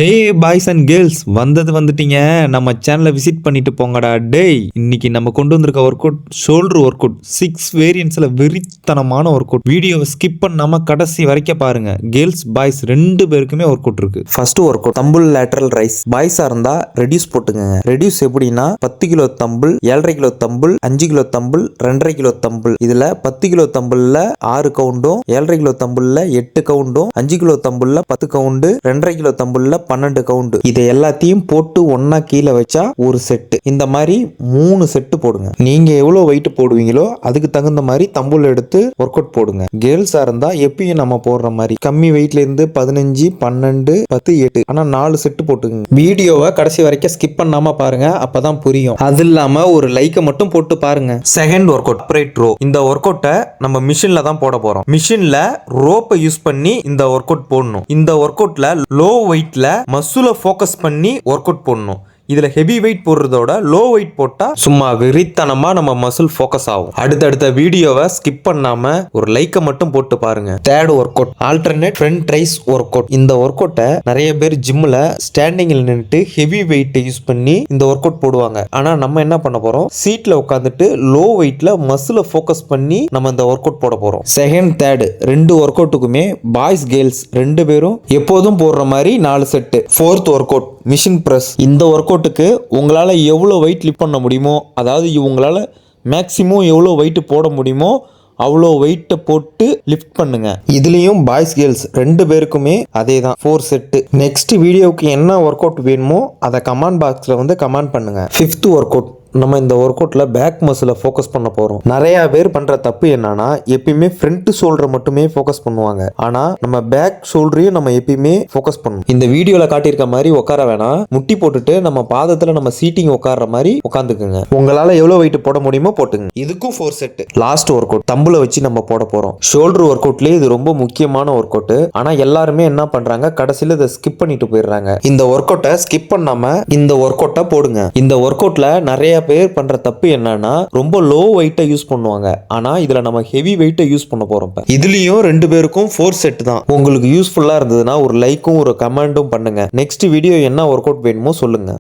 Hey boys and girls வந்துட்டீங்க. நம்ம சேனலை விசிட் பண்ணிட்டு போங்கடா. டேய், இன்னைக்கு நம்ம கொண்டு வந்திருக்க work out shoulder work out 6 வேரியன்ட்ஸ்ல வெறித்தனமான ஒர்க் அவுட். வீடியோவை ஸ்கிப் பண்ணாம கடைசி வரைக்கும் பாருங்க. கேர்ள்ஸ் பாய்ஸ் ரெண்டு பேருக்குமே ஒர்க் அவுட் இருக்கு. First work out dumbbell lateral raise. பாய்ஸா இருந்தா ரெடியூஸ் போட்டுங்க. ரெடியூஸ் எப்படின்னா 10 kilo dumbbell, 7.5 kilo dumbbell, 5 kilo dumbbell, 2.5 kilo dumbbell. இதுல 10 கிலோ தம்பிள்ல 6 கவுண்டும், 7.5 கிலோ தம்பிள்ல 8 கவுண்டும், 5 கிலோ தம்பிள்ல 10 கவுண்டு, 2.5 கிலோ தம்பிள்ல 12 கவுண்ட். இதை எல்லாத்தையும் போட்டு ஒன்னா கீழே வச்சா ஒரு செட்டு. இந்த மாதிரி 3 செட்டு போடுங்க. நீங்க எவ்வளவு வெயிட் போடுவீங்களோ அதுக்கு தகுந்த மாதிரி தம்புல் எடுத்து ஒர்க் அவுட் போடுங்க. கேர்ள்ஸா இருந்தா எப்பயும் நம்ம போடுற மாதிரி கம்மி வெயிட்ல இருந்து 15, 12, 10, 8 ஆனா 4 செட்டு போட்டுங்க. வீடியோவை கடைசி வரைக்கும் ஸ்கிப் பண்ணாம பாருங்க, அப்பதான் புரியும். அது இல்லாம ஒரு லைக்கை மட்டும் போட்டு பாருங்க. Second workout upright row. இந்த ஒர்க் அவுட்டை நம்ம மிஷின்ல தான் போட போறோம். மிஷின்ல ரோப்பை யூஸ் பண்ணி இந்த ஒர்க் அவுட் போடணும். இந்த ஒர்க் அவுட்ல லோ வெயிட்ல மசுல ஃபோக்கஸ் பண்ணி ஒர்க் அவுட் பண்ணணும். இதுல ஹெவி வெயிட் போடுறதோட லோ வெயிட் போட்டா சும்மா வெறித்தனமா நம்ம மசில் ஃபோக்கஸ் ஆகும். அடுத்தடுத்த வீடியோவை ஸ்கிப் பண்ணாம ஒரு லைக்கை மட்டும் போட்டு பாருங்க. Third work out alternate front rice work out. இந்த ஒர்க் அவுட்டை நிறைய பேர் ஜிம்ல ஸ்டாண்டிங்ல நின்னுட்டு ஹெவி வெயிட் யூஸ் பண்ணி இந்த ஒர்க் அவுட் போடுவாங்க. ஆனா நம்ம என்ன பண்ண போறோம், சீட்ல உட்காந்துட்டு லோ வெயிட்ல மசில ஃபோக்கஸ் பண்ணி நம்ம இந்த ஒர்க் அவுட் போட போறோம். செகண்ட் தேர்ட் ரெண்டு ஒர்க் அவுட்டுக்குமே பாய்ஸ் கேர்ள்ஸ் ரெண்டு பேரும் எப்போதும் போடுற மாதிரி 4 set. Fourth work out machine press. இந்த ஒர்க் அவுட்டுக்கு உங்களால் எவ்வளோ வெயிட் லிஃப்ட் பண்ண முடியுமோ, அதாவது உங்களால் மேக்ஸிமம் எவ்வளோ வெயிட் போட முடியுமோ அவ்வளோ வெயிட்டை போட்டு லிஃப்ட் பண்ணுங்க. இதுலேயும் பாய்ஸ் கேர்ள்ஸ் ரெண்டு பேருக்குமே அதே தான் 4 செட்டு. நெக்ஸ்ட் வீடியோவுக்கு என்ன ஒர்க் அவுட் வேணுமோ அதை கமெண்ட் பாக்ஸில் வந்து கமெண்ட் பண்ணுங்க. Fifth work out. நம்ம இந்த ஒர்க் அவுட்ல பேக் மசிலை ஃபோக்கஸ் பண்ண போறோம். நிறைய பேர் பண்ற தப்பு என்னன்னா, எப்பயுமே ஃப்ரண்ட் ஷோல்டரை மட்டுமே ஃபோக்கஸ் பண்ணுவாங்க. ஆனா நம்ம பேக் ஷோல்டரையும் நம்ம எப்பயுமே ஃபோக்கஸ் பண்ணணும். இந்த வீடியோல காட்டியிருக்க மாதிரி உட்கார வேணாம். முட்டி போட்டுட்டு நம்ம பாதத்துல நம்ம சீட்டிங் உட்கார்ற மாதிரி உட்காந்துக்குங்க. உங்களால எவ்வளவு வெயிட் போட முடியுமோ போட்டுங்க. இதுக்கும் 4 செட். லாஸ்ட் ஒர்க் அவுட் தம்புல வச்சு நம்ம போட போறோம். ஷோல்டர் ஒர்க் அவுட்லயே இது ரொம்ப முக்கியமான ஒர்க் அவுட். ஆனா எல்லாருமே என்ன பண்றாங்க, கடைசியில இதை ஸ்கிப் பண்ணிட்டு போயிடுறாங்க. இந்த ஒர்க் அவுட்டை ஸ்கிப் பண்ணாம இந்த ஒர்க் அவுட்டை போடுங்க. இந்த ஒர்க் அவுட்ல நிறைய பேர் பண்ற தப்பு என்னன்னா, ரொம்ப லோ வெயிட்டை யூஸ் பண்ணுவாங்க. ஆனா இதுல நம்ம ஹெவி வெயிட்டை யூஸ் பண்ண போறோம். இதுலயும் ரெண்டு பேருக்கும் 4 செட் தான். உங்களுக்கு யூஸ்ஃபுல்லா இருந்ததுன்னா ஒரு லைக்கும் ஒரு கமெண்டும் பண்ணுங்க. நெக்ஸ்ட் வீடியோ என்ன ஒர்க் அவுட் வேணுமோ சொல்லுங்க.